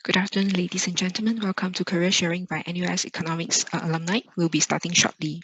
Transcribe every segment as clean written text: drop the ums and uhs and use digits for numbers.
Good afternoon, ladies and gentlemen. Welcome to Career Sharing by NUS Economics Alumni. We'll be starting shortly.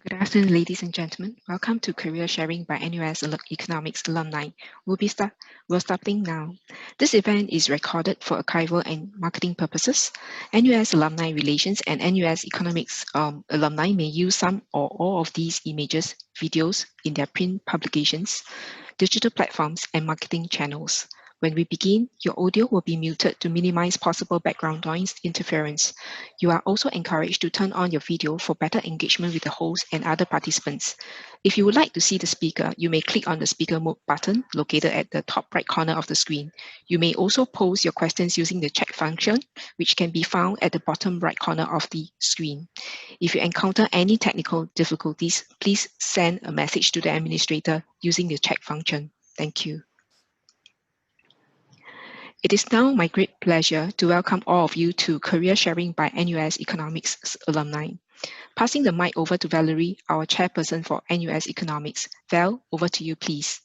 Good afternoon, ladies and gentlemen. Welcome to Career Sharing by NUS Economics Alumni. We're starting now. This event is recorded for archival and marketing purposes. NUS Alumni Relations and NUS Economics Alumni may use some or all of these images, videos in their print publications, digital platforms, and marketing channels. When we begin, your audio will be muted to minimize possible background noise interference. You are also encouraged to turn on your video for better engagement with the host and other participants. If you would like to see the speaker, you may click on the speaker mode button located at the top right corner of the screen. You may also pose your questions using the chat function, which can be found at the bottom right corner of the screen. If you encounter any technical difficulties, please send a message to the administrator using the chat function. Thank you. It is now my great pleasure to welcome all of you to Career Sharing by NUS Economics Alumni. Passing the mic over to Valerie, our chairperson for NUS Economics. Val, over to you, please.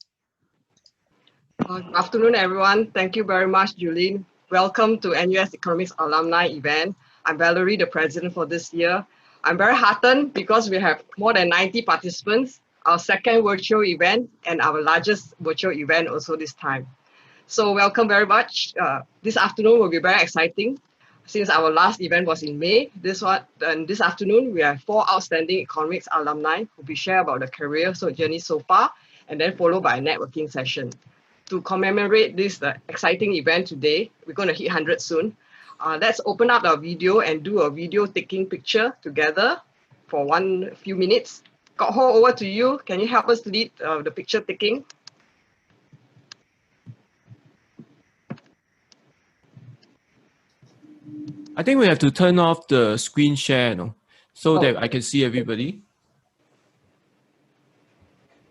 Good afternoon, everyone. Thank you very much, Julene. Welcome to NUS Economics Alumni event. I'm Valerie, the president for this year. I'm very heartened because we have more than 90 participants, our second virtual event and our largest virtual event also this time. So welcome very much. This afternoon will be very exciting. Since our last event was in May, this afternoon we have 4 outstanding economics alumni who will share about their career journey so far, and then followed by a networking session. To commemorate this exciting event today, we're going to hit 100 soon. Let's open up our video and do a video taking picture together for few minutes. Kok Ho, over to you. Can you help us lead the picture taking? I think we have to turn off the screen share, so that I can see everybody.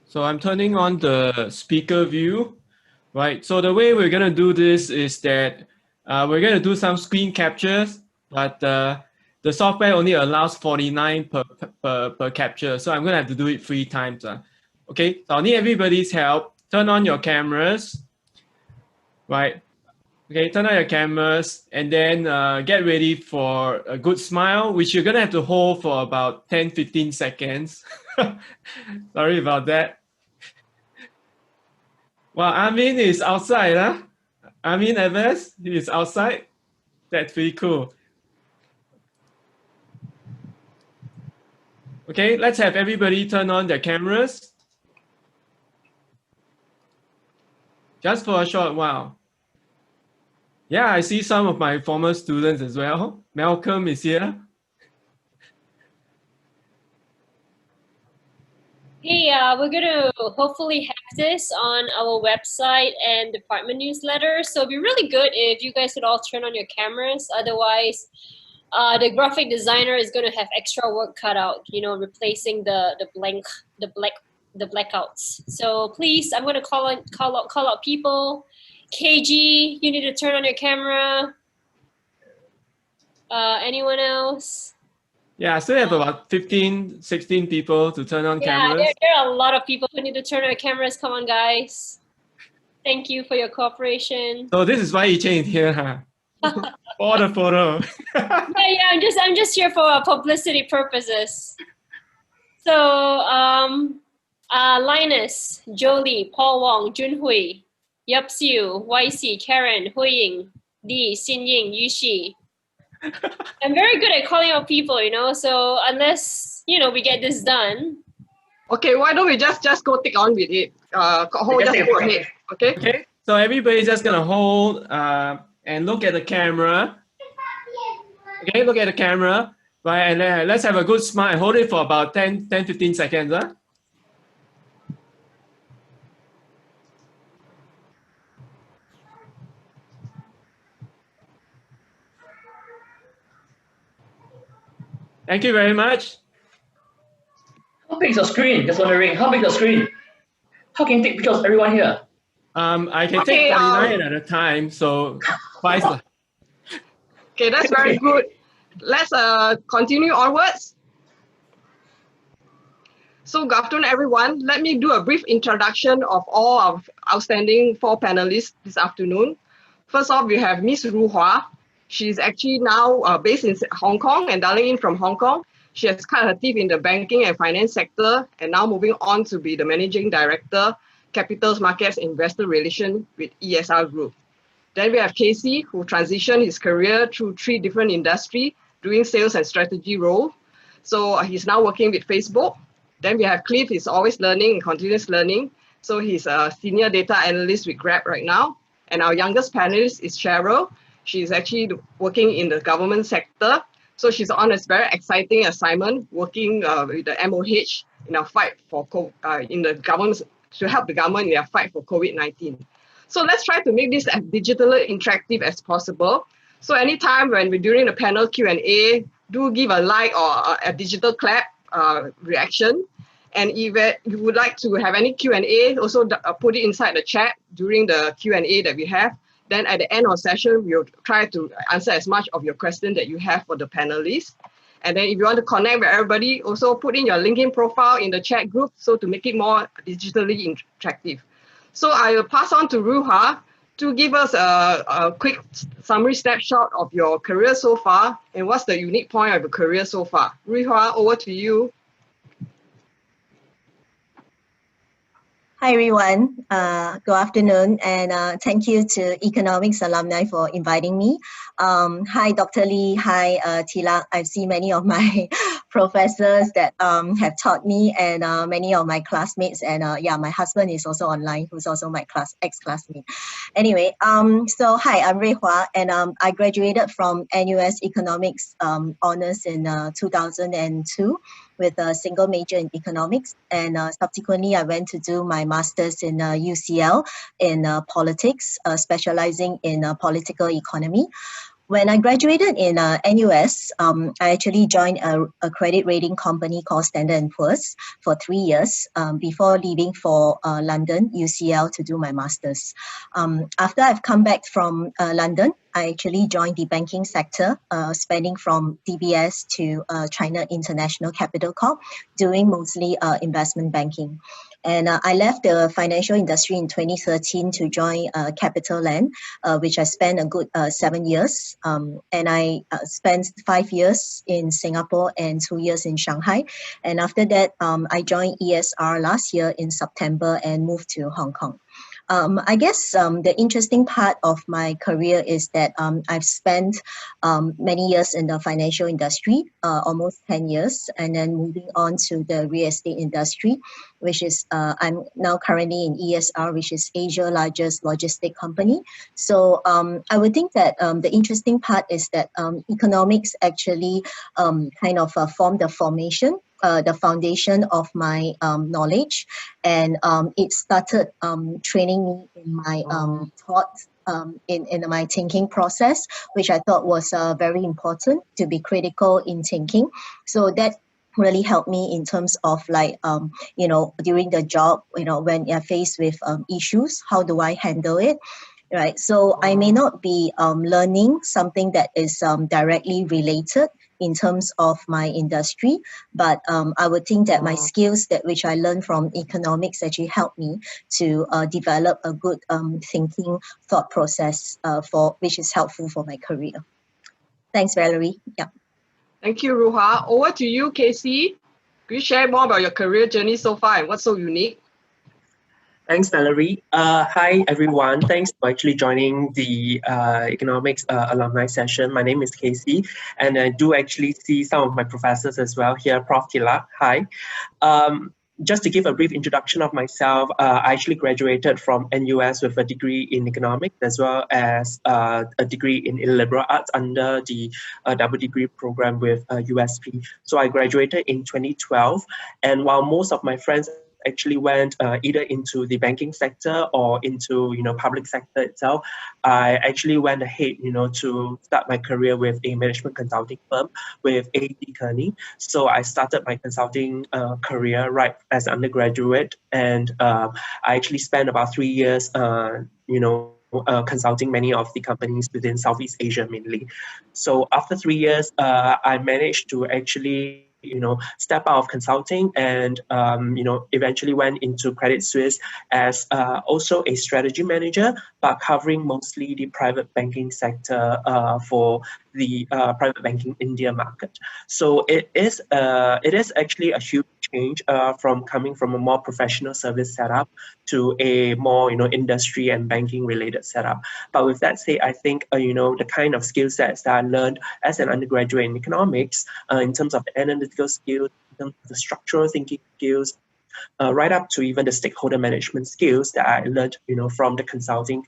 So I'm turning on the speaker view, right? So the way we're going to do this is that we're going to do some screen captures, but the software only allows 49 per capture. So I'm going to have to do it 3 times. Okay, so I'll need everybody's help. Turn on your cameras, right? Okay, turn on your cameras and then get ready for a good smile, which you're gonna have to hold for about 10-15 seconds. Sorry about that. Well, Amin is outside, huh? Amin Evans, he is outside. That's pretty cool. Okay, let's have everybody turn on their cameras. Just for a short while. Yeah, I see some of my former students as well. Malcolm is here. Hey, we're going to hopefully have this on our website and department newsletter. So it'd be really good if you guys could all turn on your cameras. Otherwise, the graphic designer is going to have extra work cut out, replacing the blackouts. So please, I'm going to call out people. KG, you need to turn on your camera. Anyone else? Yeah, I still have about 15, 16 people to turn on cameras. Yeah, there are a lot of people who need to turn on cameras. Come on, guys. Thank you for your cooperation. So this is why you changed here, huh? For the photo. yeah, I'm just here for publicity purposes. So, Linus, Jolie, Paul Wong, Junhui, Yup Siu, YC, Karen, Huiying, Di, Xinying, Yushi. I'm very good at calling out people, so unless, we get this done. Okay, why don't we just go take on with it? Kok Ho, just go ahead, okay? Okay, so everybody's just gonna hold and look at the camera. Okay, look at the camera, right? And let's have a good smile and hold it for about 10-15 seconds. Huh? Thank you very much. How big is your screen? Just wondering, how big is your screen? How can you take pictures of everyone here? I can take 49 at a time, so twice. Okay, that's very good. Let's continue onwards. So good afternoon, everyone. Let me do a brief introduction of all our outstanding 4 panelists this afternoon. First off, we have Ms. Ru Hua. She's actually now based in Hong Kong and dialing in from Hong Kong. She has cut her teeth in the banking and finance sector and now moving on to be the Managing Director, Capitals Markets Investor Relations with ESR Group. Then we have Casey, who transitioned his career through 3 different industries, doing sales and strategy role. So he's now working with Facebook. Then we have Cliff, he's always learning and continuous learning. So he's a senior data analyst with Grab right now. And our youngest panelist is Cheryl. She's actually working in the government sector. So she's on a very exciting assignment, working with the MOH in a fight for in the government to help the government in their fight for COVID-19. So let's try to make this as digitally interactive as possible. So anytime when we're during the panel Q&A, do give a like or a digital clap reaction. And if you would like to have any Q&A, also put it inside the chat during the Q&A that we have. Then at the end of the session, we'll try to answer as much of your question that you have for the panelists. And then if you want to connect with everybody, also put in your LinkedIn profile in the chat group so to make it more digitally interactive. So I will pass on to Ruha to give us a quick summary snapshot of your career so far and what's the unique point of your career so far. Ruha, over to you. Hi everyone, good afternoon, and thank you to Economics Alumni for inviting me. Hi Dr. Lee, hi Tilak. I've seen many of my professors that have taught me and many of my classmates, and yeah, my husband is also online, who's also my ex-classmate. Anyway, so hi, I'm Rui Hua, and I graduated from NUS Economics Honours in 2002. With a single major in economics, and subsequently I went to do my master's in UCL in politics, specializing in political economy. When I graduated in NUS, I actually joined a credit rating company called Standard & Poor's for 3 years before leaving for London, UCL, to do my master's. After I've come back from London, I actually joined the banking sector, spanning from DBS to China International Capital Corp, doing mostly investment banking. And I left the financial industry in 2013 to join CapitaLand, which I spent a good 7 years. And I spent 5 years in Singapore and 2 years in Shanghai. And after that, I joined ESR last year in September and moved to Hong Kong. I guess the interesting part of my career is that I've spent many years in the financial industry, almost 10 years, and then moving on to the real estate industry, which is, I'm now currently in ESR, which is Asia's largest logistic company. So I would think that the interesting part is that economics actually kind of formed the foundation of my knowledge, and it started training me in my thoughts, in my thinking process, which I thought was very important to be critical in thinking. So that really helped me in terms of like, during the job, when you're faced with issues, how do I handle it? Right. So I may not be learning something that is directly related in terms of my industry, but I would think that my skills which I learned from economics actually helped me to develop a good thinking thought process which is helpful for my career. Thanks, Valerie. Yeah. Thank you, Ruha. Over to you, Casey. Could you share more about your career journey so far and what's so unique? Thanks, Valerie. Hi, everyone. Thanks for actually joining the economics alumni session. My name is Casey, and I do actually see some of my professors as well here. Prof. Tilak, hi. just to give a brief introduction of myself, I actually graduated from NUS with a degree in economics as well as a degree in liberal arts under the double degree program with USP. So I graduated in 2012, and while most of my friends actually went either into the banking sector or into public sector itself, I actually went ahead to start my career with a management consulting firm with A.T. Kearney. So I started my consulting career right as an undergraduate, and I actually spent about 3 years consulting many of the companies within Southeast Asia mainly. So after 3 years, I managed to actually step out of consulting and eventually went into Credit Suisse as also a strategy manager, but covering mostly the private banking sector for the private banking India market. So it is actually a huge change from coming from a more professional service setup to a more industry and banking related setup. But with that said, I think the kind of skill sets that I learned as an undergraduate in economics in terms of the analytical skills, in terms of the structural thinking skills, right up to even the stakeholder management skills that I learned, from the consulting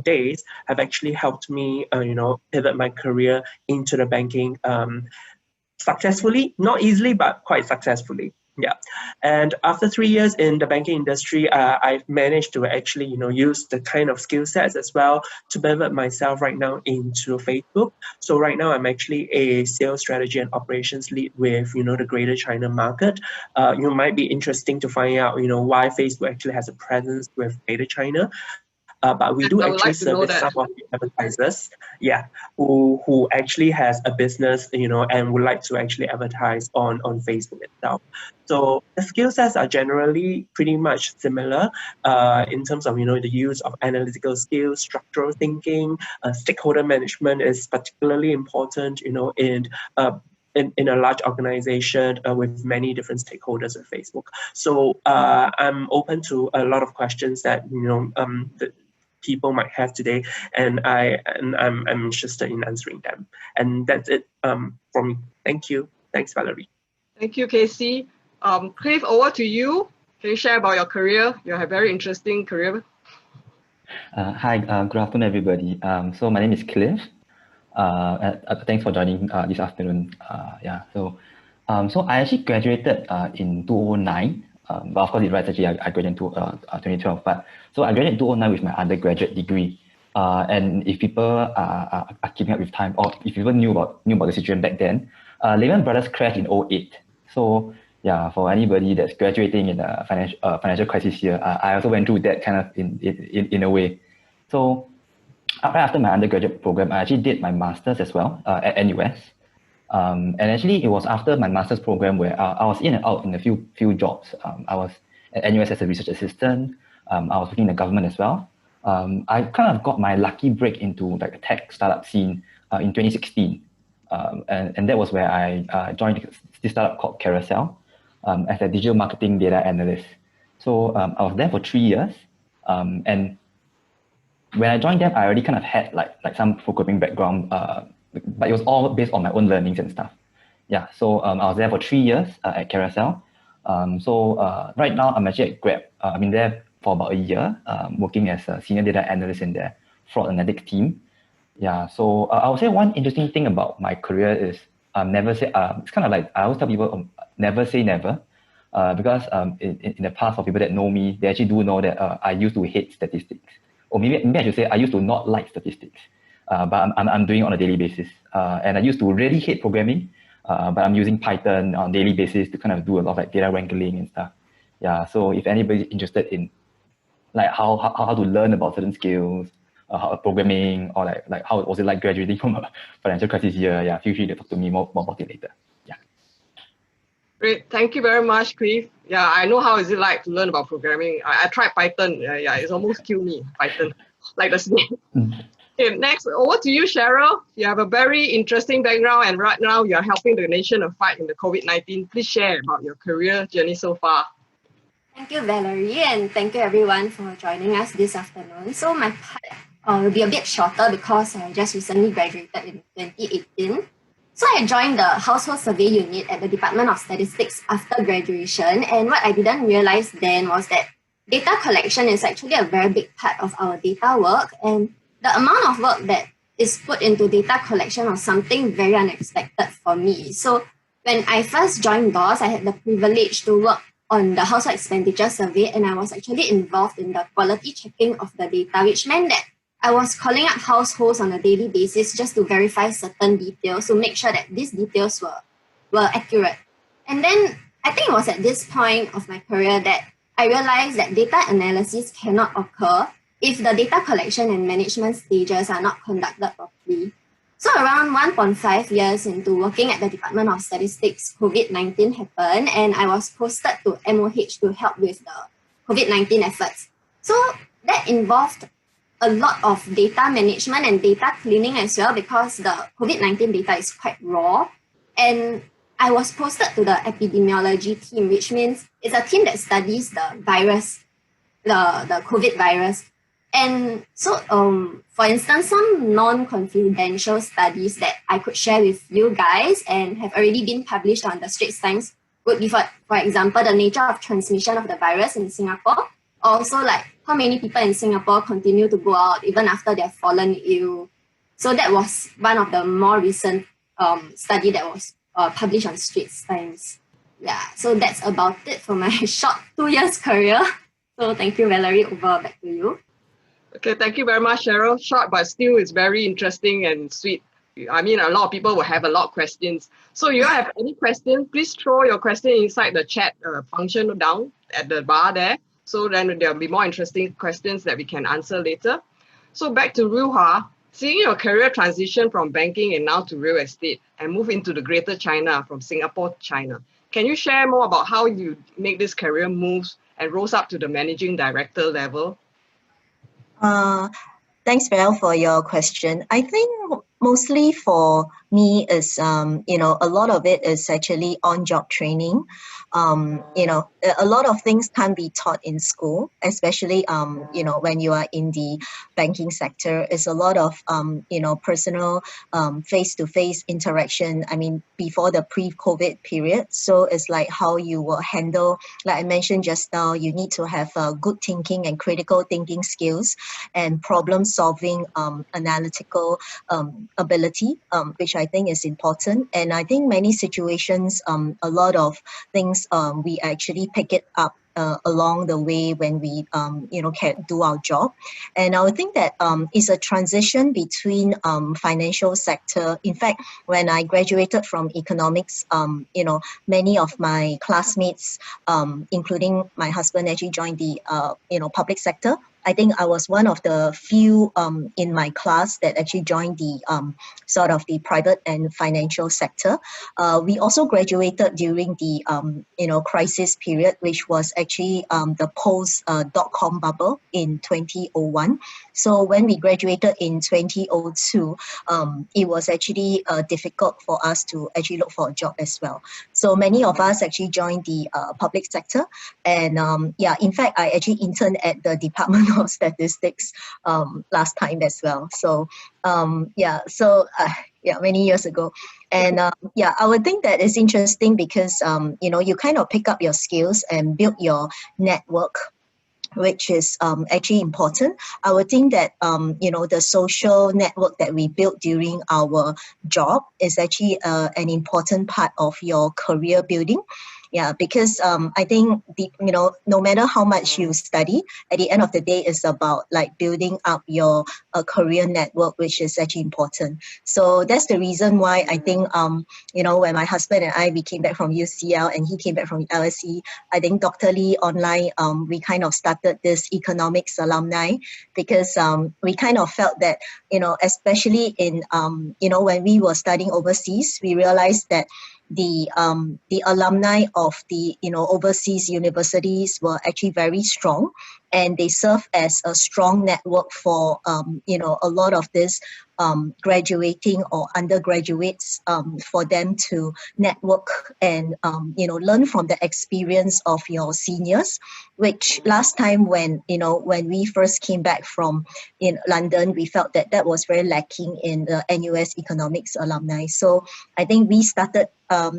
days, have actually helped me, pivot my career into the banking successfully, not easily, but quite successfully. Yeah. And after 3 years in the banking industry, I've managed to actually, use the kind of skill sets as well to pivot myself right now into Facebook. So right now I'm actually a sales strategy and operations lead with, the Greater China market. You might be interesting to find out, why Facebook actually has a presence with Greater China. But we do actually service some of the advertisers, who actually has a business, and would like to actually advertise on Facebook itself. So the skill sets are generally pretty much similar in terms of, the use of analytical skills, structural thinking, stakeholder management is particularly important, in a large organization with many different stakeholders at Facebook. So I'm open to a lot of questions that that people might have today, and I'm interested in answering them. And that's it from me. Thank you. Thanks, Valerie. Thank you, Casey. Cliff, over to you. Can you share about your career? You have a very interesting career. Hi, good afternoon, everybody. So my name is Cliff. Thanks for joining this afternoon. So I actually graduated in 2009. But of course, it's right, actually, I graduated in 2012. But so I graduated in 2009 with my undergraduate degree. And if people are keeping up with time, or if people knew about the situation back then, Lehman Brothers crashed in 2008. So yeah, for anybody that's graduating in a financial crisis year, I also went through that kind of in a way. So right after my undergraduate program, I actually did my master's as well at NUS. And actually, it was after my master's program where I was in and out in a few jobs. I was at NUS as a research assistant. I was working in the government as well. I kind of got my lucky break into like a tech startup scene in 2016. And that was where I joined this startup called Carousel as a digital marketing data analyst. So I was there for 3 years. And when I joined them, I already kind of had like some programming background, but it was all based on my own learnings and stuff. Yeah, so I was there for 3 years at Carousel. Right now, I'm actually at Grab. I've been there for about a year, working as a senior data analyst in their fraud analytics team. Yeah, so I would say one interesting thing about my career is never say, it's kind of like, I always tell people, never say never. Because in the past, for people that know me, they actually do know that I used to hate statistics. Or maybe I should say I used to not like statistics. But I'm doing it on a daily basis. And I used to really hate programming, but I'm using Python on a daily basis to kind of do a lot of like data wrangling and stuff. Yeah, so if anybody's interested in like how to learn about certain skills, how programming, or like how was it like graduating from a financial crisis year, yeah, feel free to talk to me more about it later. Yeah. Great, thank you very much, Cliff. Yeah, I know how is it like to learn about programming. I tried Python. Yeah, it's almost killed me, Python, like the snake. Okay, next, over to you, Cheryl. You have a very interesting background, and right now you're helping the nation to fight in the COVID-19. Please share about your career journey so far. Thank you, Valerie, and thank you everyone for joining us this afternoon. So my part will be a bit shorter because I just recently graduated in 2018. So I joined the household survey unit at the Department of Statistics after graduation. And what I didn't realize then was that data collection is actually a very big part of our data work. And the amount of work that is put into data collection was something very unexpected for me. So when I first joined DOS, I had the privilege to work on the household expenditure survey, and I was actually involved in the quality checking of the data, which meant that I was calling up households on a daily basis just to verify certain details to make sure that these details were accurate. And then I think it was at this point of my career that I realized that data analysis cannot occur if the data collection and management stages are not conducted properly. So around 1.5 years into working at the Department of Statistics, COVID-19 happened, and I was posted to MOH to help with the COVID-19 efforts. So that involved a lot of data management and data cleaning as well, because the COVID-19 data is quite raw. And I was posted to the epidemiology team, which means it's a team that studies the virus, the COVID virus. And so, for instance, some non-confidential studies that I could share with you guys and have already been published on the Straits Times would be, for example, the nature of transmission of the virus in Singapore. Also, like how many people in Singapore continue to go out even after they've fallen ill. So that was one of the more recent study that was published on Straits Times. Yeah, so that's about it for my short 2 years career. So thank you, Valerie. Over back to you. Okay, thank you very much, Cheryl. Short, but still it's very interesting and sweet. I mean, a lot of people will have a lot of questions. So if you have any questions, please throw your question inside the chat function down at the bar there. So then there'll be more interesting questions that we can answer later. So back to Ruha, seeing your career transition from banking and now to real estate and move into the Greater China from Singapore to China. Can you share more about how you make this career moves and rose up to the managing director level? Thanks, Val, for your question. I think mostly for me is, a lot of it is actually on-job training. A lot of things can't be taught in school, especially, when you are in the banking sector. It's a lot of, personal face-to-face interaction. I mean, before the pre-COVID period. So it's like how you will handle, like I mentioned just now, you need to have good thinking and critical thinking skills and problem-solving analytical ability, which I think is important. And I think many situations, a lot of things we actually pick it up along the way when we can do our job. And I would think that it's a transition between financial sector. In fact, when I graduated from economics, many of my classmates, including my husband, actually joined the public sector. I think I was one of the few in my class that actually joined the sort of the private and financial sector. We also graduated during the crisis period, which was actually the post dot-com bubble in 2001. So when we graduated in 2002, it was actually difficult for us to actually look for a job as well. So many of us actually joined the public sector, and in fact, I actually interned at the Department of Statistics last time as well. So many years ago. And I would think that it's interesting because you kind of pick up your skills and build your network, which is actually important. I would think that the social network that we built during our job is actually an important part of your career building. Yeah, because I think no matter how much you study, at the end of the day, it's about like building up your career network, which is actually important. So that's the reason why I think when my husband and I, we came back from UCL and he came back from LSE, I think Dr. Lee online, we kind of started this economics alumni because we kind of felt that especially in when we were studying overseas, we realized that the alumni of the overseas universities were actually very strong, and they serve as a strong network for a lot of this graduating or undergraduates for them to network and learn from the experience of your seniors, which last time when we first came back from in London, we felt that was very lacking in the NUS economics alumni. So I think we started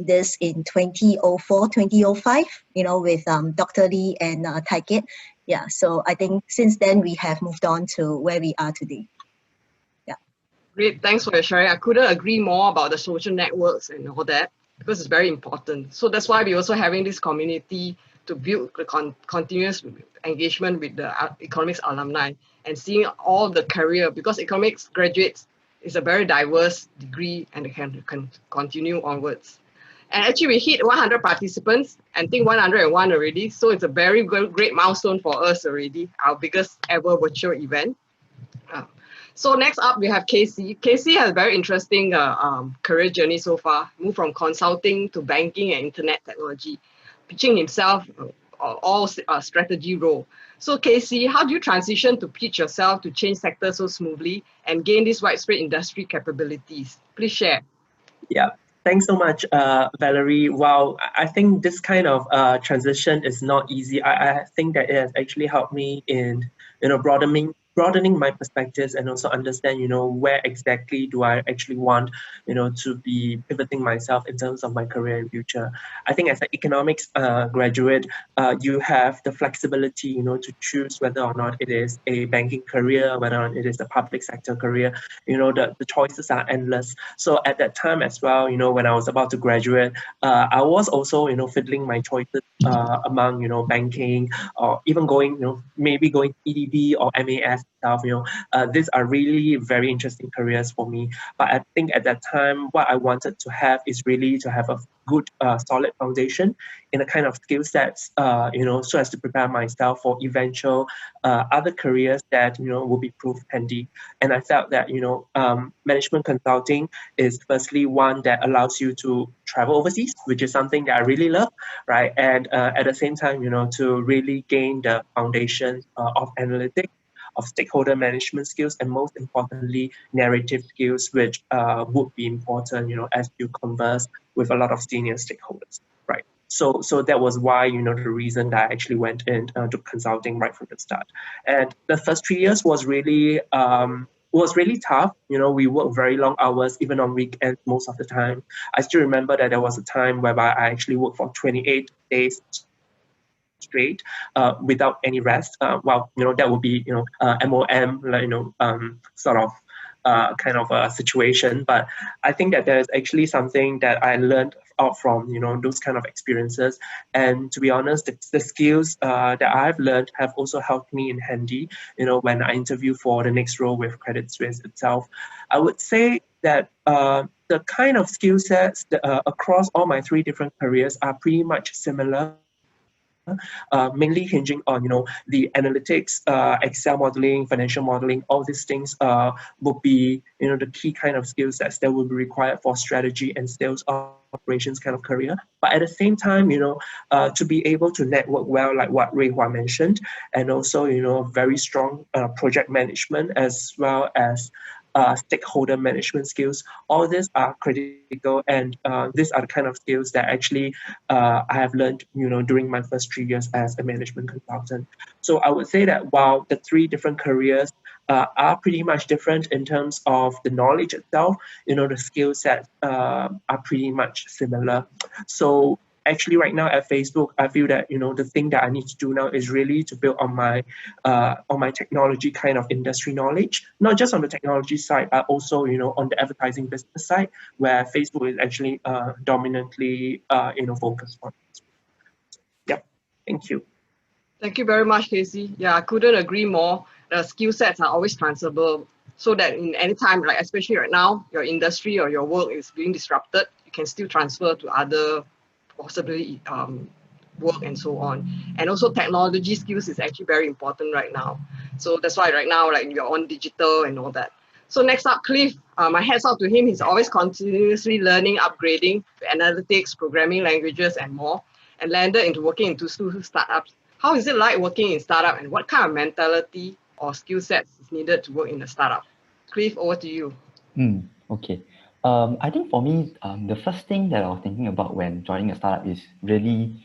this in 2004, 2005, with Dr. Lee and Taikit. Yeah, so I think since then we have moved on to where we are today. Yeah. Great, thanks for your sharing. I couldn't agree more about the social networks and all that, because it's very important. So that's why we're also having this community to build the continuous engagement with the economics alumni and seeing all the career, because economics graduates is a very diverse degree and they can continue onwards. And actually we hit 100 participants and think 101 already. So it's a very great milestone for us already, our biggest ever virtual event. So next up we have Casey. Casey has a very interesting career journey so far, moved from consulting to banking and internet technology, pitching himself all strategy role. So Casey, how do you transition to pitch yourself to change sectors so smoothly and gain these widespread industry capabilities? Please share. Yeah. Thanks so much, Valerie. Wow, I think this kind of transition is not easy. I think that it has actually helped me in, broadening my perspectives and also understand, where exactly do I actually want, to be pivoting myself in terms of my career in future. I think as an economics graduate, you have the flexibility, to choose whether or not it is a banking career, whether or not it is a public sector career. The choices are endless. So at that time as well, when I was about to graduate, I was also, fiddling my choices among, banking or even going, maybe going EDB or MAS stuff. These are really very interesting careers for me. But I think at that time, what I wanted to have is really to have a good, solid foundation in a kind of skill sets, so as to prepare myself for eventual other careers that, will be proved handy. And I felt that, management consulting is firstly one that allows you to travel overseas, which is something that I really love, right? And at the same time, to really gain the foundation of analytics, of stakeholder management skills, and most importantly, narrative skills, which would be important, as you converse with a lot of senior stakeholders, right? So that was why, the reason that I actually went into consulting right from the start. And the first 3 years was really tough. We worked very long hours, even on weekends most of the time. I still remember that there was a time whereby I actually worked for 28 days straight without any rest. That would be MOM, sort of kind of a situation. But I think that there's actually something that I learned out from those kind of experiences. And to be honest, the skills that I've learned have also helped me in handy. When I interview for the next role with Credit Suisse itself, I would say that the kind of skill sets across all my 3 different careers are pretty much similar. Mainly hinging on the analytics, Excel modeling, financial modeling. All these things will be the key kind of skill sets that will be required for strategy and sales operations kind of career. But at the same time, to be able to network well, like what Rui Hua mentioned, and also very strong project management as well as stakeholder management skills. All these are critical, and these are the kind of skills that actually I have learned, during my first 3 years as a management consultant. So I would say that while the 3 different careers are pretty much different in terms of the knowledge itself, the skill sets are pretty much similar. So actually right now at Facebook, I feel that the thing that I need to do now is really to build on my technology kind of industry knowledge, not just on the technology side, but also on the advertising business side, where Facebook is actually dominantly focused on. Yep, thank you. Thank you very much, Casey. Yeah, I couldn't agree more. The skill sets are always transferable, so that in any time, like especially right now, your industry or your work is being disrupted, you can still transfer to other possibly work and so on. And also technology skills is actually very important right now. So that's why right now, like you're on digital and all that. So next up, Cliff, my hats off to him. He's always continuously learning, upgrading analytics, programming languages, and more, and landed into working into 2 startups. How is it like working in startup, and what kind of mentality or skill sets is needed to work in a startup? Cliff, over to you. Okay. I think for me, the first thing that I was thinking about when joining a startup is really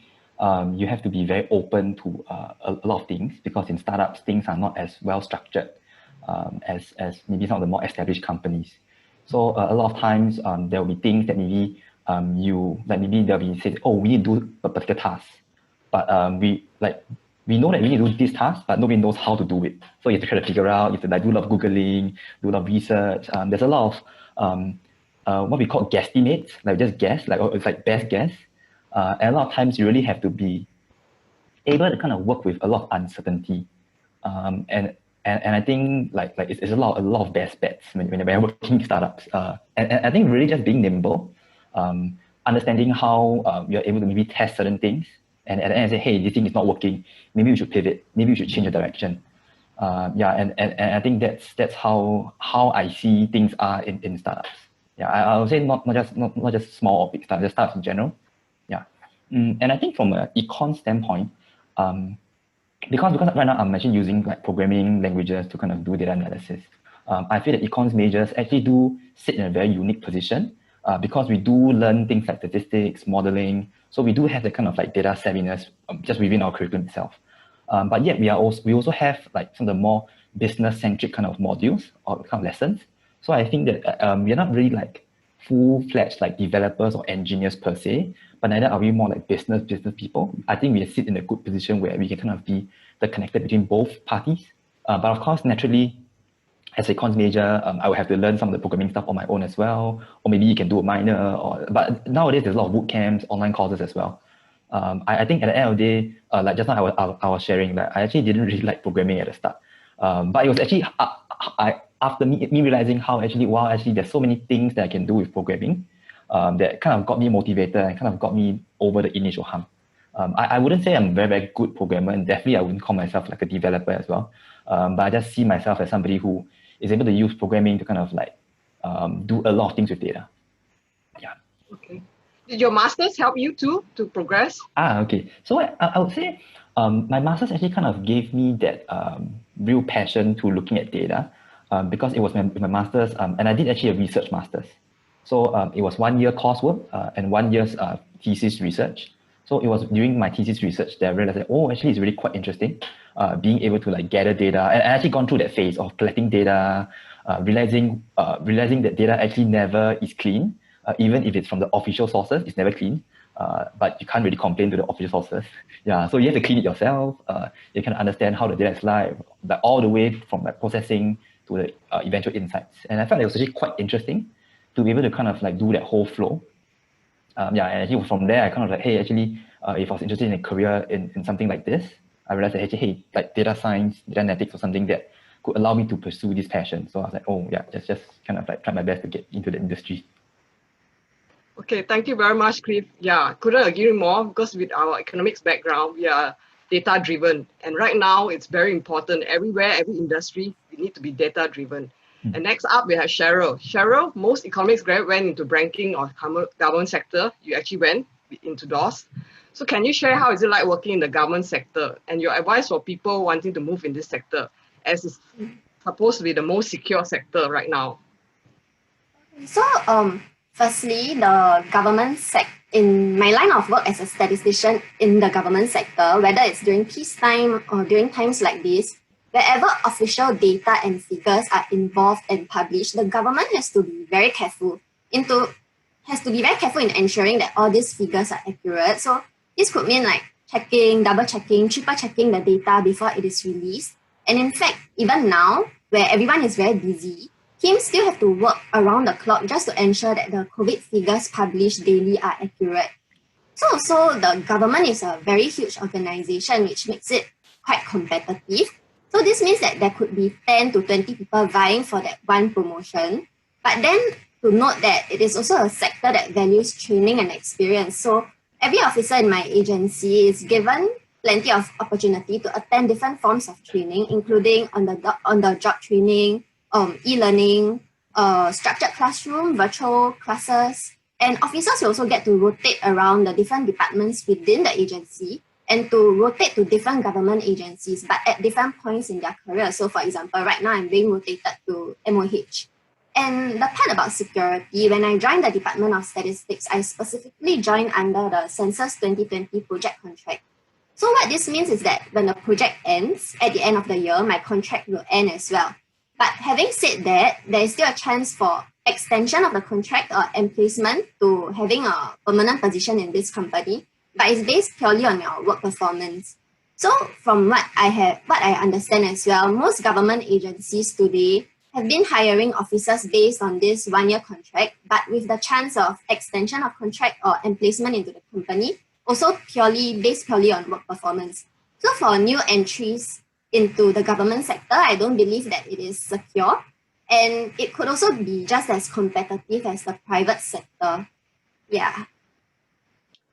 you have to be very open to a lot of things, because in startups, things are not as well structured as maybe some of the more established companies. So a lot of times there will be things that maybe maybe there'll be said, oh, we need to do a particular task, but we know that we need to do this task, but nobody knows how to do it. So you have to try to figure out, you have to like do a lot of Googling, do a lot of research. There's a lot of what we call guesstimates, like just guess, like it's like best guess. And a lot of times you really have to be able to kind of work with a lot of uncertainty. And I think like it's a lot of best bets when you're working in startups. And I think really just being nimble, understanding how you're able to maybe test certain things, and at the end say, hey, this thing is not working. Maybe we should pivot. Maybe we should change the direction. And I think that's how I see things are in startups. Yeah, I would say not just small or big startups, just startups in general. Yeah, and I think from an econ standpoint, because right now I'm actually using like programming languages to kind of do data analysis. I feel that econs majors actually do sit in a very unique position because we do learn things like statistics, modeling. So we do have the kind of like data savviness just within our curriculum itself. But yet we also have like some of the more business-centric kind of modules or kind of lessons. So I think that we're not really like full-fledged like developers or engineers per se, but neither are we more like business people. I think we sit in a good position where we can kind of be the connector between both parties. But of course, naturally, as a econs major, I will have to learn some of the programming stuff on my own as well, or maybe you can do a minor. But nowadays there's a lot of boot camps, online courses as well. I think at the end of the day, like just now I was sharing that I actually didn't really like programming at the start, but it was actually after me realizing how actually there's so many things that I can do with programming that kind of got me motivated and kind of got me over the initial hump. I wouldn't say I'm a very, very good programmer, and definitely I wouldn't call myself like a developer as well. But I just see myself as somebody who is able to use programming to kind of like do a lot of things with data. Yeah. Okay. Did your masters help you too to progress? Okay. So I would say my masters actually kind of gave me that real passion to looking at data because it was my masters, and I did actually a research masters. So it was 1 year coursework and 1 year's thesis research. So it was during my thesis research that I realized that, oh, actually it's really quite interesting being able to like gather data. And I actually gone through that phase of collecting data, realizing that data actually never is clean. Even if it's from the official sources, it's never clean. But you can't really complain to the official sources. Yeah, so you have to clean it yourself. You can understand how the data is like all the way from like processing to the eventual insights. And I felt it was actually quite interesting to be able to kind of like do that whole flow. And actually from there, I kind of like, hey, actually, if I was interested in a career in something like this, I realized that, hey, like data science, data analytics was something that could allow me to pursue this passion. So I was like, oh yeah, just kind of like try my best to get into the industry. Okay, thank you very much, Cliff. Yeah, couldn't agree more, because with our economics background, we are data-driven. And right now, it's very important. Everywhere, every industry, we need to be data-driven. And next up, we have Cheryl. Cheryl, most economics graduates went into banking or government sector. You actually went into DOS. So can you share how is it like working in the government sector and your advice for people wanting to move in this sector, as it's supposed to be the most secure sector right now? So, firstly, the government in my line of work as a statistician in the government sector, whether it's during peacetime or during times like this, wherever official data and figures are involved and published, the government has to be very careful in ensuring that all these figures are accurate. So this could mean like checking, double checking, triple checking the data before it is released. And in fact, even now, where everyone is very busy, teams still have to work around the clock just to ensure that the COVID figures published daily are accurate. So also the government is a very huge organization, which makes it quite competitive. So this means that there could be 10 to 20 people vying for that one promotion. But then to note that it is also a sector that values training and experience. So every officer in my agency is given plenty of opportunity to attend different forms of training, including on the job training, e-learning, structured classroom, virtual classes. And officers will also get to rotate around the different departments within the agency and to rotate to different government agencies, but at different points in their career. So for example, right now I'm being rotated to MOH. And the part about security, when I joined the Department of Statistics, I specifically joined under the Census 2020 project contract. So what this means is that when the project ends, at the end of the year, my contract will end as well. But having said that, there is still a chance for extension of the contract or emplacement to having a permanent position in this company, but it's based purely on your work performance. So from what I understand as well, most government agencies today have been hiring officers based on this 1-year contract, but with the chance of extension of contract or emplacement into the company, also based purely on work performance. So for new entries into the government sector, I don't believe that it is secure. And it could also be just as competitive as the private sector. Yeah.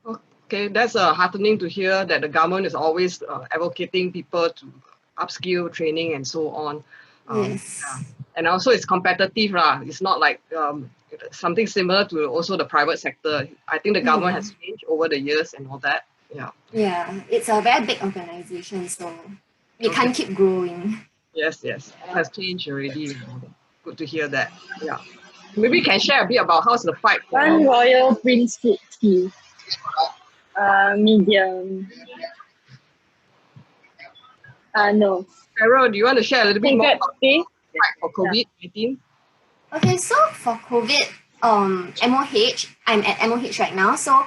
Okay, that's heartening to hear that the government is always advocating people to upskill, training, and so on. Yes. Yeah. And also it's competitive. It's not like something similar to also the private sector. I think the government has changed over the years and all that. Yeah. Yeah, it's a very big organization, so we can't keep growing. Yes, it has changed already. Good to hear that. Yeah. Maybe you can share a bit about how's the fight for One Royal Prince Fruit Tea. Medium. No. Carol, do you want to share a little bit more about the fight for COVID-19? Okay, so for COVID, MOH, I'm at MOH right now. So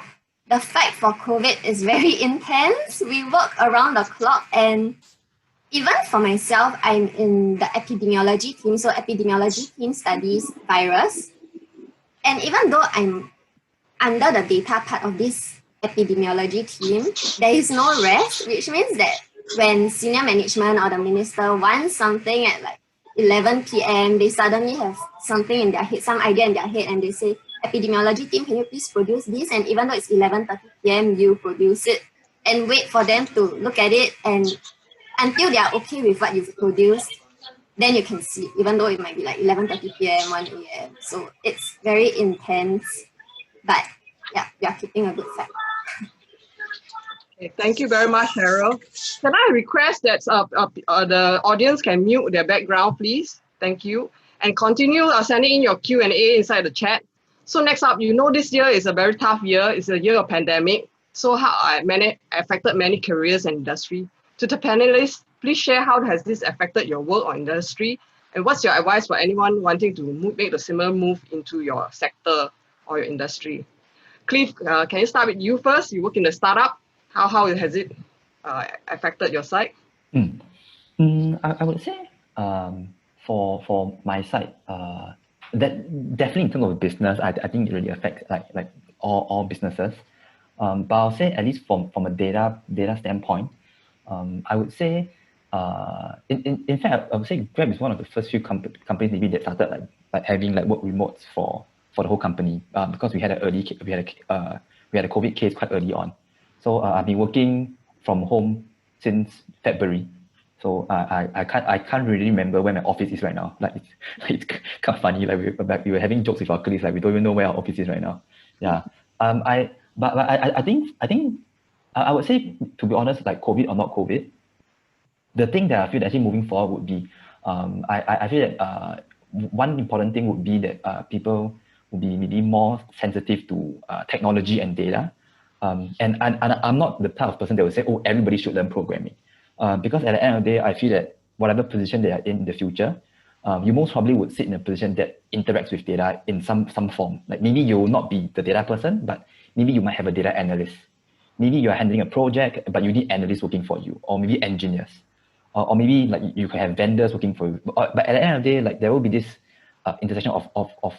the fight for COVID is very intense. We work around the clock, and even for myself, I'm in the epidemiology team. So epidemiology team studies virus. And even though I'm under the data part of this epidemiology team, there is no rest, which means that when senior management or the minister wants something at like 11 p.m., they suddenly have something in their head, some idea in their head, and they say, epidemiology team, can you please produce this? And even though it's 11:30 p.m., you produce it and wait for them to look at it, and until they are okay with what you've produced, then you can see, even though it might be like 11:30 p.m., 1 a.m. So it's very intense, but yeah, we are keeping a good fight. Okay, thank you very much, Harold. Can I request that the audience can mute their background, please? Thank you. And continue sending in your Q&A inside the chat. So next up, this year is a very tough year. It's a year of pandemic. So how affected many careers and industry. To the panelists, please share how has this affected your work or industry, and what's your advice for anyone wanting to make a similar move into your sector or your industry? Cliff, can you start with you first? You work in a startup. How has it affected your side? I would say for my side, that definitely in terms of business, I think it really affects like all businesses. But I'll say at least from a data standpoint, I would say in fact I would say Grab is one of the first few companies maybe that started like having like work remotes for the whole company because we had a COVID case quite early on. So I've been working from home since February. So I can't really remember where my office is right now. Like it's kind of funny. Like we were having jokes with our colleagues. Like we don't even know where our office is right now. Yeah. I think I would say, to be honest, like COVID or not COVID, the thing that I feel that actually moving forward would be I feel that one important thing would be that people would be maybe more sensitive to technology and data. And I'm not the type of person that would say, oh, everybody should learn programming. Because at the end of the day, I feel that whatever position they are in the future, you most probably would sit in a position that interacts with data in some form. Like maybe you will not be the data person, but maybe you might have a data analyst. Maybe you're handling a project, but you need analysts working for you, or maybe engineers. Or maybe like you can have vendors working for you. But at the end of the day, like there will be this intersection of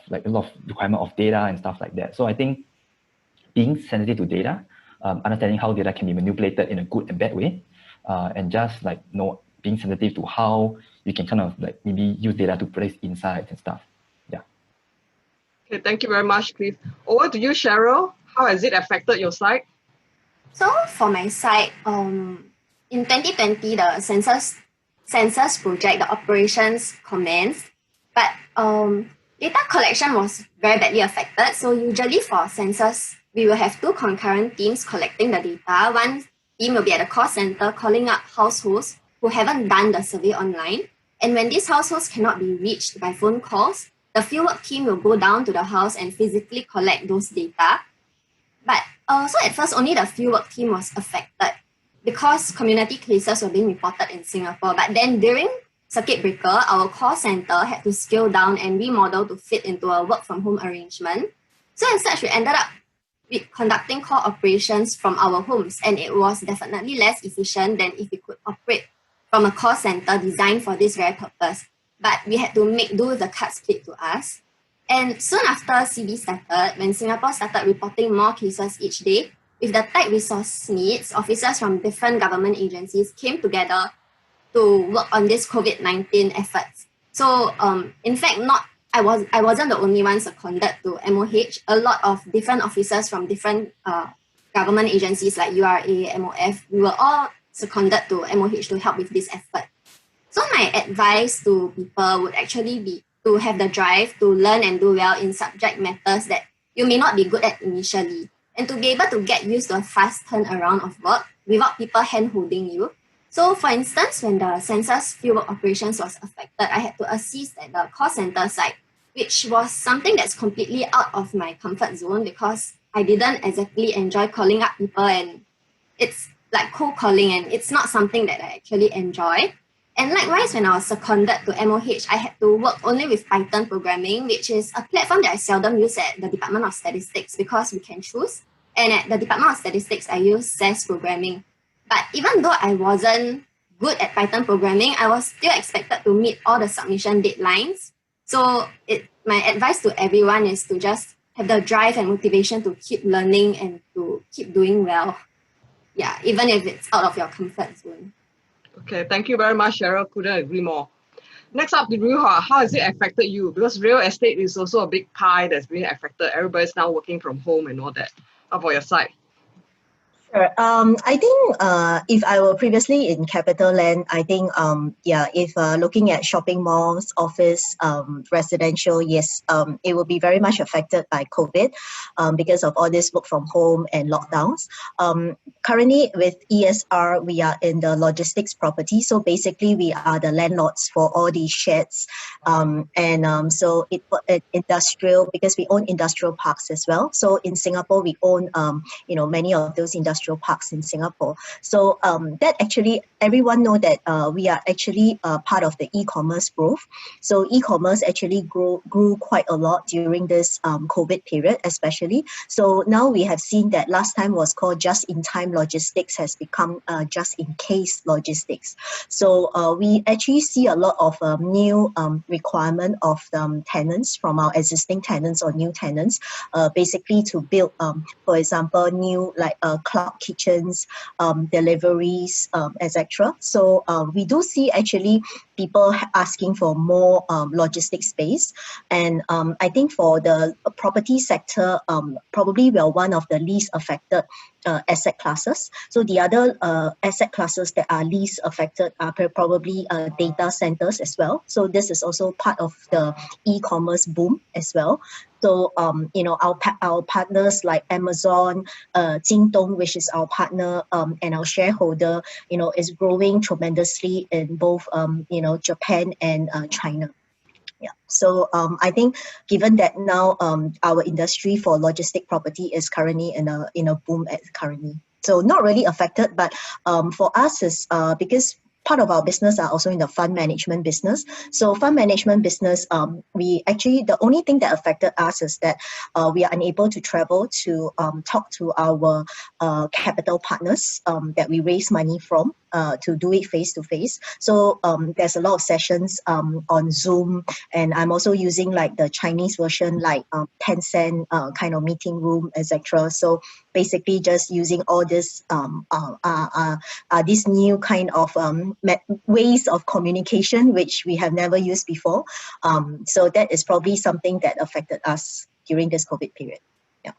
like a lot of requirement of data and stuff like that. So I think being sensitive to data, understanding how data can be manipulated in a good and bad way, and just like being sensitive to how you can kind of like maybe use data to produce insights and stuff. Yeah. Okay, thank you very much, Cliff. Over to you, Cheryl. How has it affected your site? So for my side, in 2020, the census project, the operations commenced, but data collection was very badly affected. So usually for census, we will have 2 concurrent teams collecting the data. One team will be at the call center calling up households who haven't done the survey online. And when these households cannot be reached by phone calls, the fieldwork team will go down to the house and physically collect those data. But so at first, only the fieldwork team was affected because community cases were being reported in Singapore. But then during circuit breaker, our call center had to scale down and remodel to fit into a work from home arrangement. So as such, we ended up with conducting call operations from our homes, and it was definitely less efficient than if we could operate from a call center designed for this very purpose. But we had to make do with the cards played to us. And soon after CB started, when Singapore started reporting more cases each day, with the tight resource needs, officers from different government agencies came together to work on this COVID-19 efforts. So in fact, I wasn't the only one seconded to MOH. A lot of different officers from different government agencies like URA, MOF, we were all seconded to MOH to help with this effort. So my advice to people would actually be to have the drive to learn and do well in subject matters that you may not be good at initially, and to be able to get used to a fast turnaround of work without people hand-holding you. So for instance, when the census fieldwork operations was affected, I had to assist at the call center side, which was something that's completely out of my comfort zone because I didn't exactly enjoy calling up people, and it's like cold calling, and it's not something that I actually enjoy. And likewise, when I was seconded to MOH, I had to work only with Python programming, which is a platform that I seldom use at the Department of Statistics because we can choose. And at the Department of Statistics, I use SAS programming. But even though I wasn't good at Python programming, I was still expected to meet all the submission deadlines. So my advice to everyone is to just have the drive and motivation to keep learning and to keep doing well. Yeah, even if it's out of your comfort zone. Okay, thank you very much, Cheryl. Couldn't agree more. Next up, Ruha, how has it affected you? Because real estate is also a big pie that's being affected. Everybody's now working from home and all that. How about your side? Sure. I think if I were previously in CapitaLand, I think if looking at shopping malls, office, residential, yes, it will be very much affected by COVID because of all this work from home and lockdowns. Currently with ESR, we are in the logistics property, so basically we are the landlords for all these sheds, so it industrial, because we own industrial parks as well. So in Singapore, we own many of those industrial parks in Singapore. So that actually, everyone know that we are actually part of the e-commerce growth. So e-commerce actually grew quite a lot during this COVID period, especially. So now we have seen that last time was called just-in-time logistics has become just-in-case logistics. So we actually see a lot of new requirement of tenants from our existing tenants or new tenants, basically to build, for example, new like cloud kitchens, deliveries, etc. So we do see actually people asking for more logistics space, and I think for the property sector, probably we are one of the least affected asset classes. So the other asset classes that are least affected are probably data centers as well. So this is also part of the e-commerce boom as well. So our partners like Amazon, Jingdong, which is our partner and our shareholder, is growing tremendously in both Japan and China. Yeah. So I think given that now our industry for logistic property is currently in a boom currently. So not really affected, but for us is because part of our business are also in the fund management business. So fund management business, the only thing that affected us is that we are unable to travel to talk to our capital partners that we raise money from to do it face to face. So there's a lot of sessions on Zoom, and I'm also using like the Chinese version, like Tencent kind of meeting room, etc. So basically just using all this this new kind of ways of communication which we have never used before. So that is probably something that affected us during this COVID period. Yeah.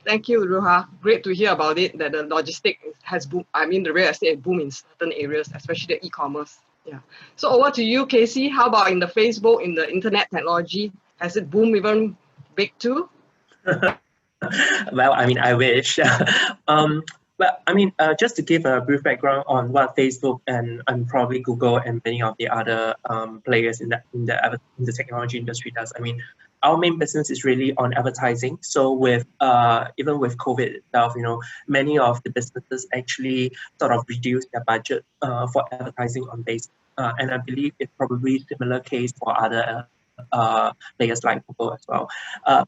Thank you, Ruha. Great to hear about it, that the logistic has boomed. I mean, the real estate boom in certain areas, especially the e-commerce. Yeah. So over to you, Casey. How about in the Facebook, in the internet technology? Has it boomed even big too? Well, I mean, I wish. Well, I mean, just to give a brief background on what Facebook and probably Google and many of the other players in the technology industry does. I mean, our main business is really on advertising. So with even with COVID itself, many of the businesses actually sort of reduce their budget for advertising on Facebook. And I believe it's probably similar case for other players like Google as well.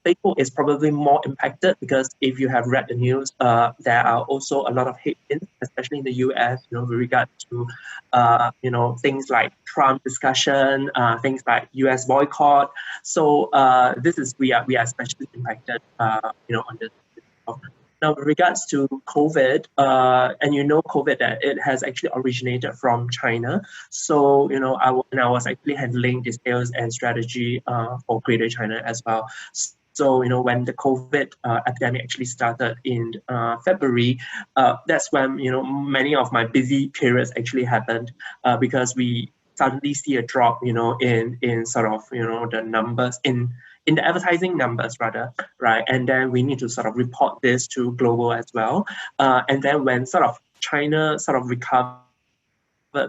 Facebook is probably more impacted because if you have read the news, there are also a lot of headwinds, especially in the US, with regard to, things like Trump discussion, things like US boycott. So we are especially impacted, on this. Now, with regards to COVID, and COVID, that it has actually originated from China. So, when I was actually handling the sales and strategy for Greater China as well. So, when the COVID epidemic actually started in February, that's when, many of my busy periods actually happened because we suddenly see a drop, in sort of, the numbers in the advertising numbers rather, right? And then we need to sort of report this to global as well. And then when sort of China sort of recovered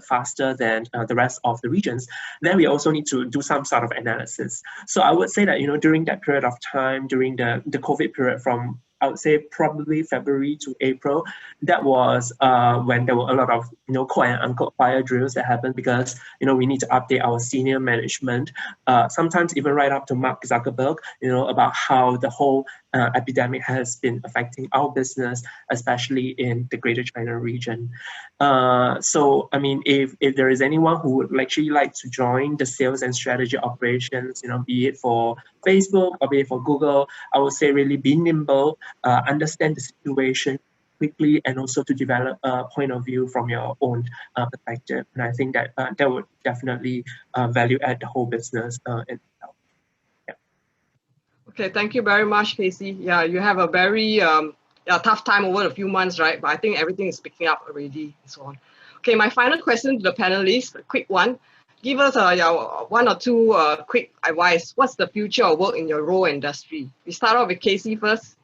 faster than the rest of the regions, then we also need to do some sort of analysis. So I would say that, during that period of time, during the COVID period from, I would say probably February to April, that was when there were a lot of, quote and unquote fire drills that happened because, we need to update our senior management, sometimes even right up to Mark Zuckerberg, about how the whole epidemic has been affecting our business, especially in the Greater China region. So, I mean, if there is anyone who would actually like to join the sales and strategy operations, be it for Facebook or be it for Google, I would say really be nimble, understand the situation quickly, and also to develop a point of view from your own perspective. And I think that that would definitely value add the whole business itself. Yeah. Okay, thank you very much, Casey. Yeah, you have a very tough time over a few months, right? But I think everything is picking up already and so on. Okay, my final question to the panelists, a quick one. Give us one or two quick advice. What's the future of work in your role industry? We start off with Casey first.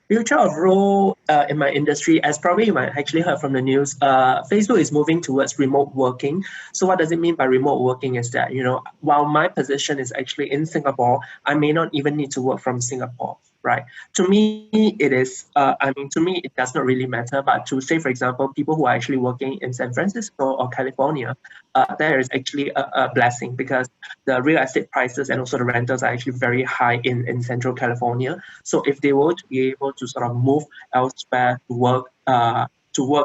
Future of role in my industry, as probably you might actually heard from the news, Facebook is moving towards remote working. So what does it mean by remote working is that, while my position is actually in Singapore, I may not even need to work from Singapore, right? To me, it is, to me, it does not really matter. But to say, for example, people who are actually working in San Francisco or California, there is actually a blessing because the real estate prices and also the rentals are actually very high in Central California. So if they were to be able to sort of move elsewhere to work,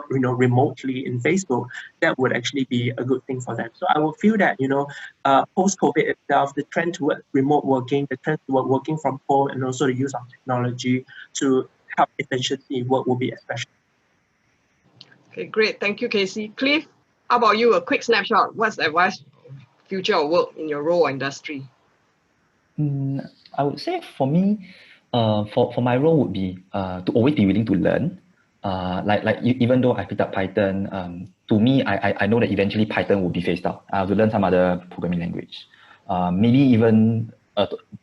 remotely in Facebook, that would actually be a good thing for them. So I would feel that, post-COVID itself, the trend toward remote working, the trend toward working from home, and also the use of technology to help efficiency work will be especially. Okay, great. Thank you, Casey. Cliff, how about you? A quick snapshot. What's the advice future of work in your role or industry? I would say for me, for my role would be to always be willing to learn. Even though I picked up Python, to me, I know that eventually Python will be phased out. I have to learn some other programming language. Maybe even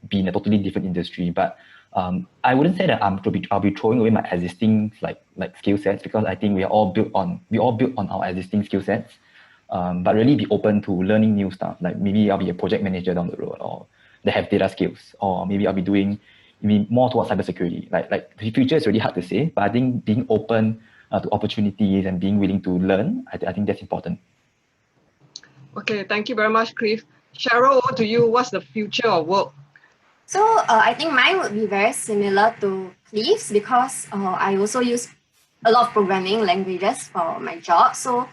be in a totally different industry. But I wouldn't say that I'll be throwing away my existing like skill sets because I think we all built on our existing skill sets. But really be open to learning new stuff. Like maybe I'll be a project manager down the road, or they have data skills, or maybe I'll be doing more towards cybersecurity. Like the future is really hard to say, but I think being open to opportunities and being willing to learn, I think that's important. Okay, thank you very much, Cliff. Cheryl, over to you. What's the future of work? So I think mine would be very similar to Cliff's because I also use a lot of programming languages for my job. So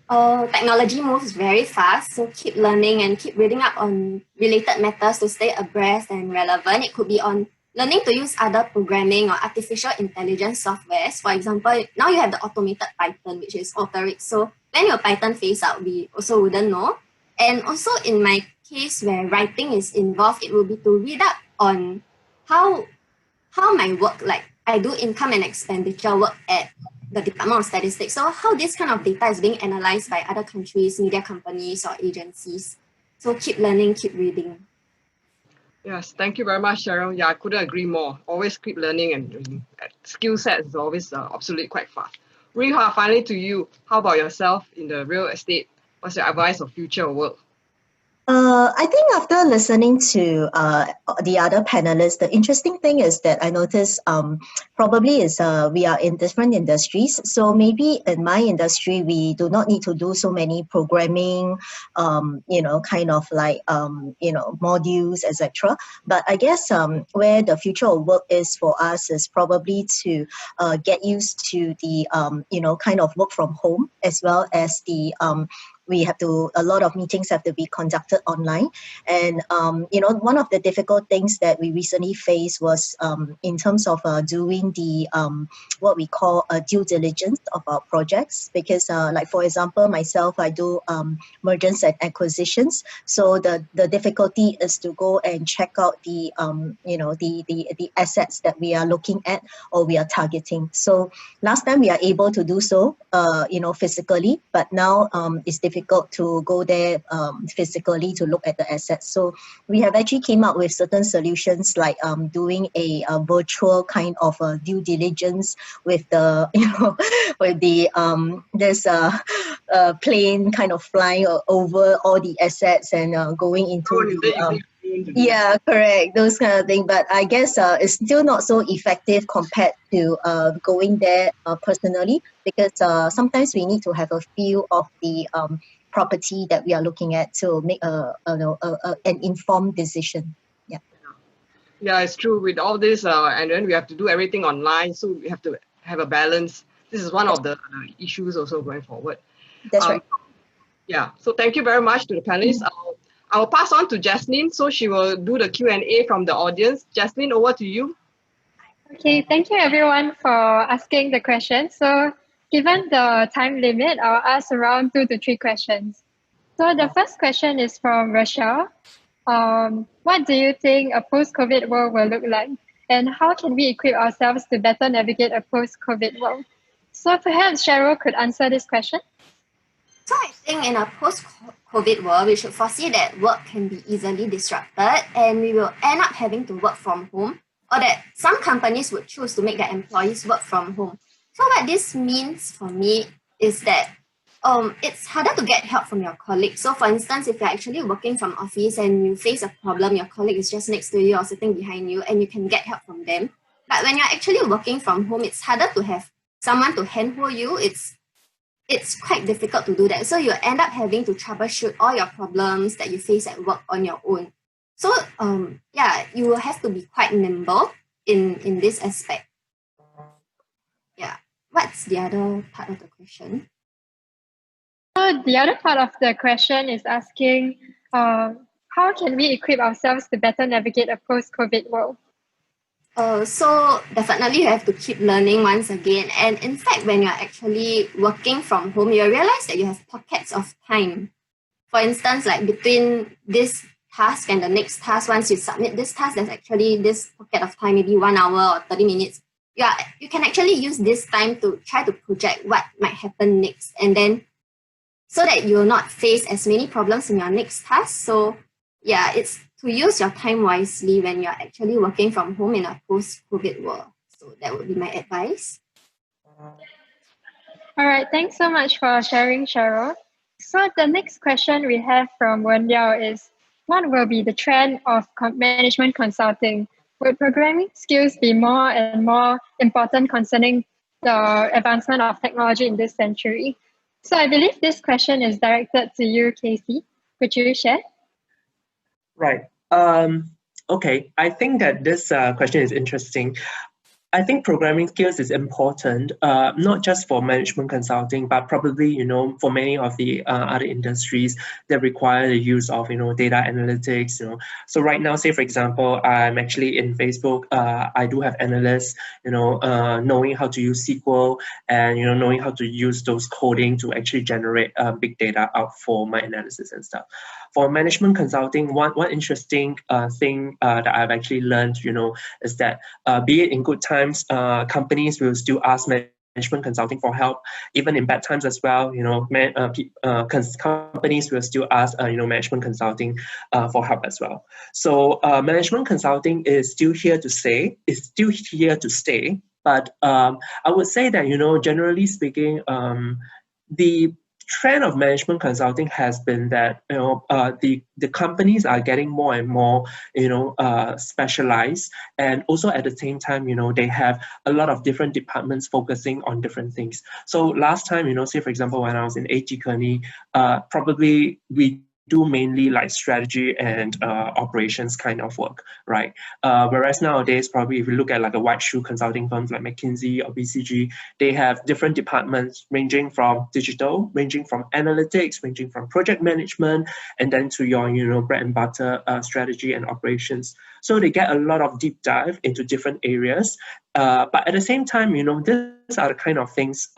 technology moves very fast, so keep learning and keep reading up on related matters to stay abreast and relevant. It could be on learning to use other programming or artificial intelligence softwares. For example, now you have the automated Python, which is Authorix. So when your Python phase out, we also wouldn't know. And also in my case where writing is involved, it will be to read up on how my work, like I do income and expenditure work at the Department of Statistics. So how this kind of data is being analyzed by other countries, media companies or agencies. So keep learning, keep reading. Yes, thank you very much, Cheryl. Yeah, I couldn't agree more. Always keep learning and reading. Skill set is always obsolete quite fast. Reha, finally to you. How about yourself in the real estate? What's your advice of future work? I think after listening to the other panelists, the interesting thing is that I noticed probably is we are in different industries. So maybe in my industry, we do not need to do so many programming, kind of like, modules, etc. But I guess where the future of work is for us is probably to get used to the, kind of work from home, as well as the a lot of meetings have to be conducted online. And, one of the difficult things that we recently faced was in terms of doing the, what we call due diligence of our projects. Because like, for example, myself, I do mergers and acquisitions. So the difficulty is to go and check out the, the assets that we are looking at or we are targeting. So last time we are able to do so, physically, but now it's difficult to go there physically to look at the assets. So we have actually came up with certain solutions like doing a virtual kind of due diligence with the, with the this plane kind of flying over all the assets and going into the, yeah, correct, those kind of things. But I guess it's still not so effective compared to going there personally, because sometimes we need to have a feel of the property that we are looking at to make an informed decision. Yeah. Yeah, it's true. With all this, and then we have to do everything online, so we have to have a balance. This is one of the issues also going forward. That's right. Yeah. So thank you very much to the panelists. I'll pass on to Jasmine, so she will do the Q&A from the audience. Jasmine, over to you. Okay, thank you everyone for asking the question. So given the time limit, I'll ask around 2 to 3 questions. So the first question is from Rochelle. What do you think a post-COVID world will look like? And how can we equip ourselves to better navigate a post-COVID world? So perhaps Cheryl could answer this question. So I think in a post-COVID world, we should foresee that work can be easily disrupted and we will end up having to work from home, or that some companies would choose to make their employees work from home. So what this means for me is that it's harder to get help from your colleagues. So for instance, if you're actually working from office and you face a problem, your colleague is just next to you or sitting behind you and you can get help from them. But when you're actually working from home, it's harder to have someone to handhold you. It's quite difficult to do that. So you end up having to troubleshoot all your problems that you face at work on your own. So you will have to be quite nimble in this aspect. Yeah. What's the other part of the question? So the other part of the question is asking, how can we equip ourselves to better navigate a post-COVID world? So definitely you have to keep learning once again. And in fact, when you're actually working from home, you realize that you have pockets of time. For instance, like between this task and the next task, once you submit this task, there's actually this pocket of time, maybe 1 hour or 30 minutes. You can actually use this time to try to project what might happen next. And then so that you will not face as many problems in your next task. So yeah, it's to use your time wisely when you're actually working from home in a post-COVID world. So that would be my advice. All right, thanks so much for sharing, Cheryl. So the next question we have from Wendiao is, what will be the trend of management consulting? Would programming skills be more and more important concerning the advancement of technology in this century? So I believe this question is directed to you, Casey. Could you share? Right. Okay. I think that this question is interesting. I think programming skills is important, not just for management consulting, but probably, for many of the other industries that require the use of, data analytics, So right now, say, for example, I'm actually in Facebook. I do have analysts, knowing how to use SQL and, knowing how to use those coding to actually generate big data out for my analysis and stuff. For management consulting, one interesting thing that I've actually learned, is that be it in good times, companies will still ask management consulting for help, even in bad times as well. Companies will still ask, management consulting for help as well. So management consulting is still here to stay. But I would say that, generally speaking, the trend of management consulting has been that the companies are getting more and more specialized, and also at the same time they have a lot of different departments focusing on different things. So last time, say for example when I was in AG Kearney, probably we do mainly like strategy and operations kind of work, right? Whereas nowadays, probably if you look at like a white shoe consulting firms like McKinsey or BCG, they have different departments ranging from digital, ranging from analytics, ranging from project management, and then to your bread and butter strategy and operations. So they get a lot of deep dive into different areas. But at the same time, these are the kind of things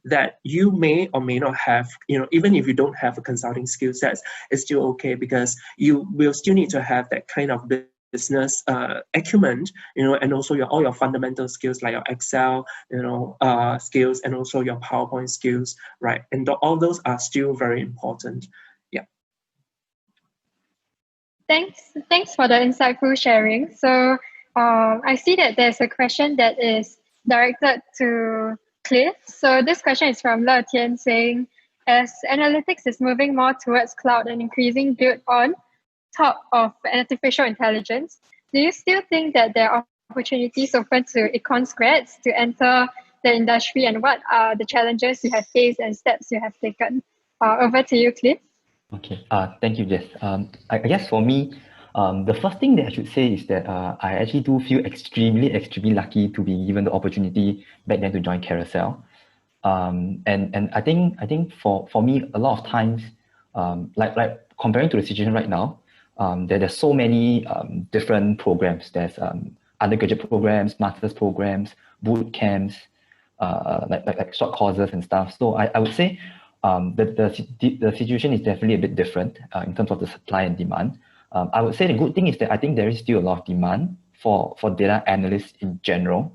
that you may or may not have, even if you don't have a consulting skill sets, it's still okay, because you will still need to have that kind of business acumen, and also all your fundamental skills like your Excel, skills, and also your PowerPoint skills, right? And all those are still very important. Yeah. Thanks for the insightful sharing. So I see that there's a question that is directed to Cliff. So this question is from Le Tian saying, as analytics is moving more towards cloud and increasing built on top of artificial intelligence, do you still think that there are opportunities open to econs grads to enter the industry, and what are the challenges you have faced and steps you have taken? Over to you, Cliff. Okay, thank you, Jess. I guess for me, the first thing that I should say is that I actually do feel extremely lucky to be given the opportunity back then to join Carousel. And I think for me, a lot of times, like comparing to the situation right now, there's so many different programs. There's undergraduate programs, master's programs, boot camps, like short courses and stuff. So I would say the situation is definitely a bit different in terms of the supply and demand. I would say the good thing is that I think there is still a lot of demand for data analysts in general.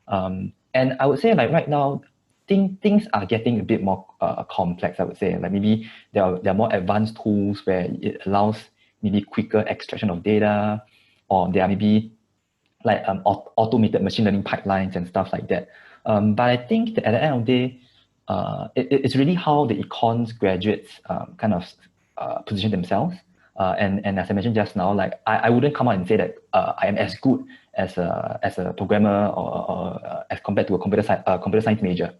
And I would say like right now, things are getting a bit more complex, I would say. Like maybe there are more advanced tools where it allows maybe quicker extraction of data, or there are maybe like automated machine learning pipelines and stuff like that. But I think that at the end of the day, it's really how the econs graduates kind of position themselves. And as I mentioned just now, like I wouldn't come out and say that I am as good as a programmer or as compared to a computer science major.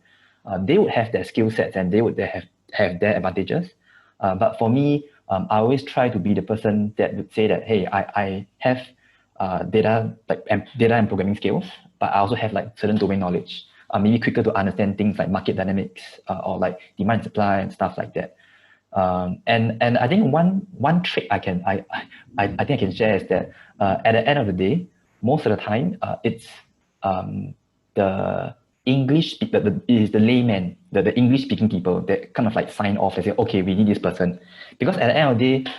They would have their skill sets and they would have their advantages. But for me, I always try to be the person that would say that, hey, I have data and programming skills, but I also have like certain domain knowledge. Maybe quicker to understand things like market dynamics or like demand and supply and stuff like that. And I think one trick I think I can share is that at the end of the day, most of the time it's the English, is the layman, the English speaking people that kind of like sign off and say, okay, we need this person. Because at the end of the day,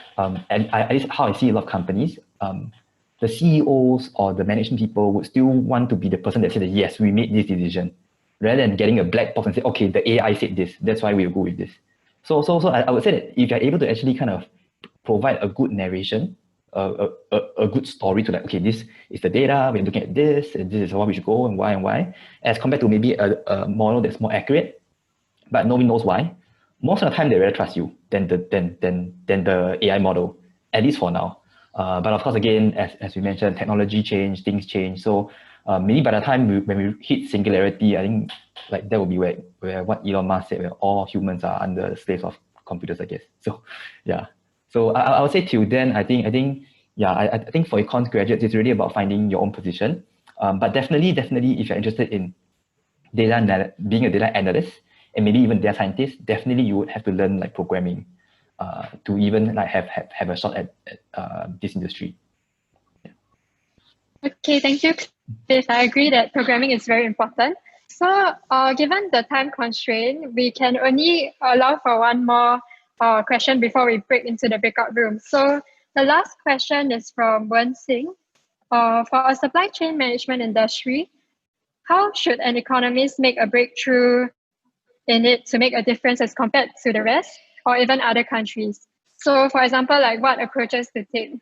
at least how I see a lot of companies, the CEOs or the management people would still want to be the person that said that, yes, we made this decision, rather than getting a black box and say, okay, the AI said this, that's why we'll go with this. So I would say that if you're able to actually kind of provide a good narration, a good story to like, okay, this is the data, we're looking at this, and this is how we should go and why, as compared to maybe a model that's more accurate, but nobody knows why. Most of the time, they rather trust you than the AI model, at least for now. But of course, again, as we mentioned, technology change, things change. So maybe by the time when we hit singularity, I think like that will be where what Elon Musk said, where all humans are under slaves of computers, I guess. So yeah. So I would say till then, I think for econs graduates, it's really about finding your own position. But definitely, if you're interested in being a data analyst and maybe even data scientist, definitely you would have to learn like programming to even like have a shot at this industry. Yeah. Okay, thank you, Cliff. I agree that programming is very important. So given the time constraint, we can only allow for one more question before we break into the breakout room. So the last question is from Wen Singh. For a supply chain management industry, how should an economist make a breakthrough in it to make a difference as compared to the rest or even other countries? So for example, like what approaches to take?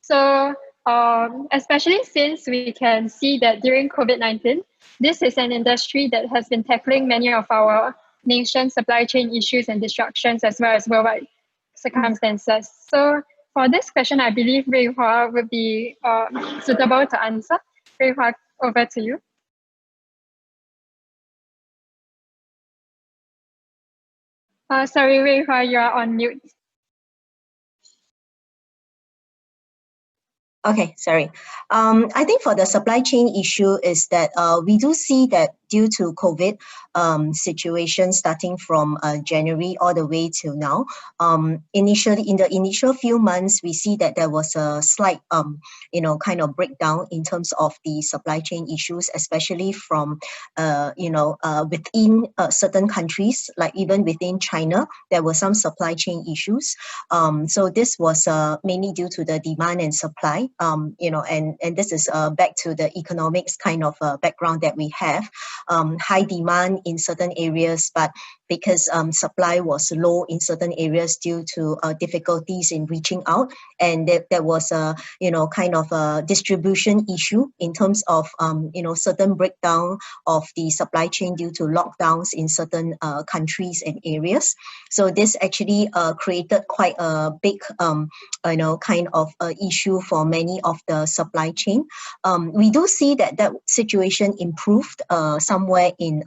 So especially since we can see that during COVID-19, this is an industry that has been tackling many of our nation's supply chain issues and disruptions as well as worldwide circumstances. So for this question, I believe Rui Hua would be suitable to answer. Rui Hua, over to you. Sorry, Rui Hua, you are on mute. Okay, sorry. I think for the supply chain issue is that we do see that due to COVID situation starting from January all the way till now, initially in the initial few months, we see that there was a slight, kind of breakdown in terms of the supply chain issues, especially from, within certain countries, like even within China, there were some supply chain issues. So this was mainly due to the demand and supply, and this is back to the economics kind of background that we have. High demand in certain areas, but because supply was low in certain areas due to difficulties in reaching out, and there was a kind of a distribution issue in terms of certain breakdown of the supply chain due to lockdowns in certain countries and areas. So this actually created quite a big kind of issue for many of the supply chain. We do see that situation improved somewhere in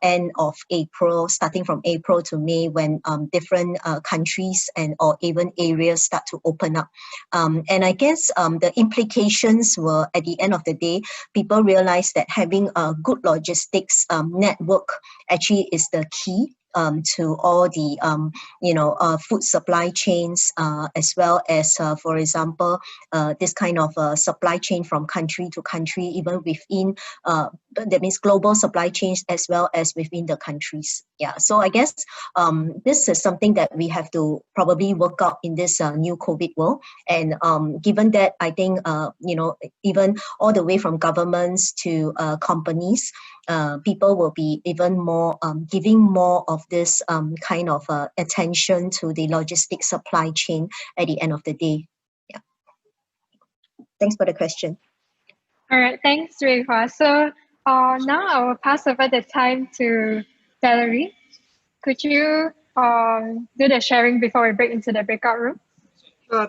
end of April, starting from April to May, when different countries and or even areas start to open up. And I guess the implications were, at the end of the day, people realized that having a good logistics network actually is the key to all the food supply chains, as well as, for example, this kind of supply chain from country to country, even within, that means global supply chains as well as within the countries. Yeah, so I guess this is something that we have to probably work out in this new COVID world. And given that, I think, even all the way from governments to companies, people will be even more giving more of this kind of attention to the logistic supply chain at the end of the day. Yeah. Thanks for the question. All right, thanks, Rui Hua. So now I will pass over the time to Valerie. Could you do the sharing before we break into the breakout room?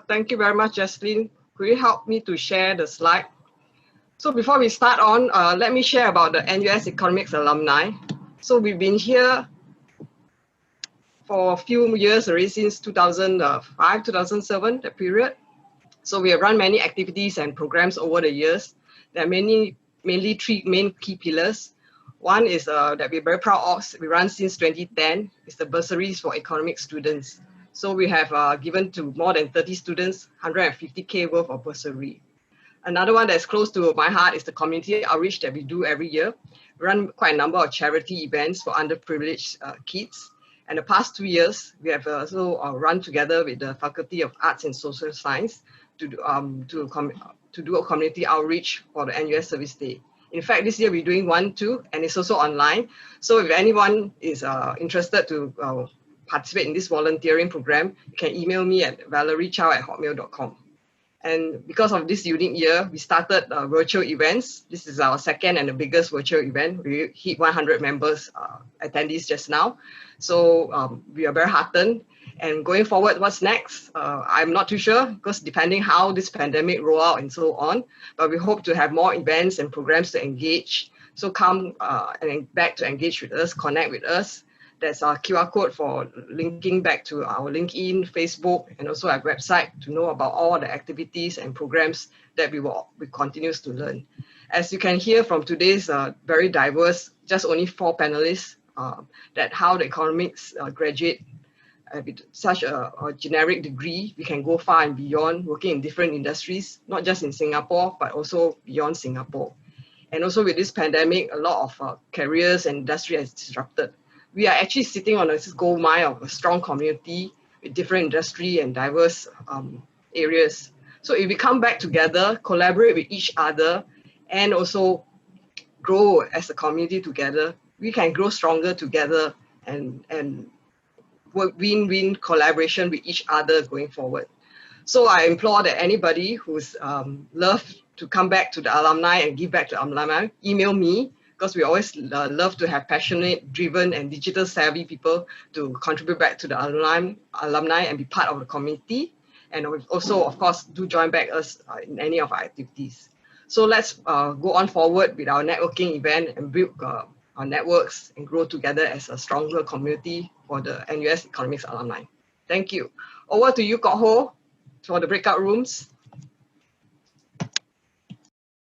Thank you very much, Jaslyn. Could you help me to share the slide? So before we start on, let me share about the NUS Economics Alumni. So we've been here for a few years already, since 2005, 2007, that period. So we have run many activities and programs over the years. There are mainly three main key pillars. One is that we're very proud of, we run since 2010, is the bursaries for economic students. So we have given to more than 30 students, 150K worth of bursary. Another one that's close to my heart is the community outreach that we do every year. We run quite a number of charity events for underprivileged kids. And the past 2 years, we have also run together with the Faculty of Arts and Social Science to do a community outreach for the NUS Service Day. In fact, this year we're doing one too, and it's also online. So if anyone is interested to participate in this volunteering program, you can email me at valeriechow@hotmail.com. And because of this unique year, we started virtual events. This is our second and the biggest virtual event. We hit 100 members, attendees just now. So we are very heartened. And going forward, what's next? I'm not too sure, because depending how this pandemic roll out and so on, but we hope to have more events and programs to engage. So come and back to engage with us, connect with us. There's our QR code for linking back to our LinkedIn, Facebook, and also our website to know about all the activities and programs that we continue to learn. As you can hear from today's very diverse, just only 4 panelists, that how the economics graduate with such a generic degree, we can go far and beyond, working in different industries, not just in Singapore, but also beyond Singapore. And also with this pandemic, a lot of careers and industry has disrupted. We are actually sitting on a gold mine of a strong community with different industry and diverse areas. So if we come back together, collaborate with each other, and also grow as a community together, we can grow stronger together and work win-win collaboration with each other going forward. So I implore that anybody who's love to come back to the alumni and give back to alumni, email me, because we always love to have passionate, driven, and digital savvy people to contribute back to the alumni and be part of the community. And also, of course, do join back us in any of our activities. So let's go on forward with our networking event and build our networks and grow together as a stronger community for the NUS Economics alumni. Thank you. Over to you, Kok Ho, for the breakout rooms.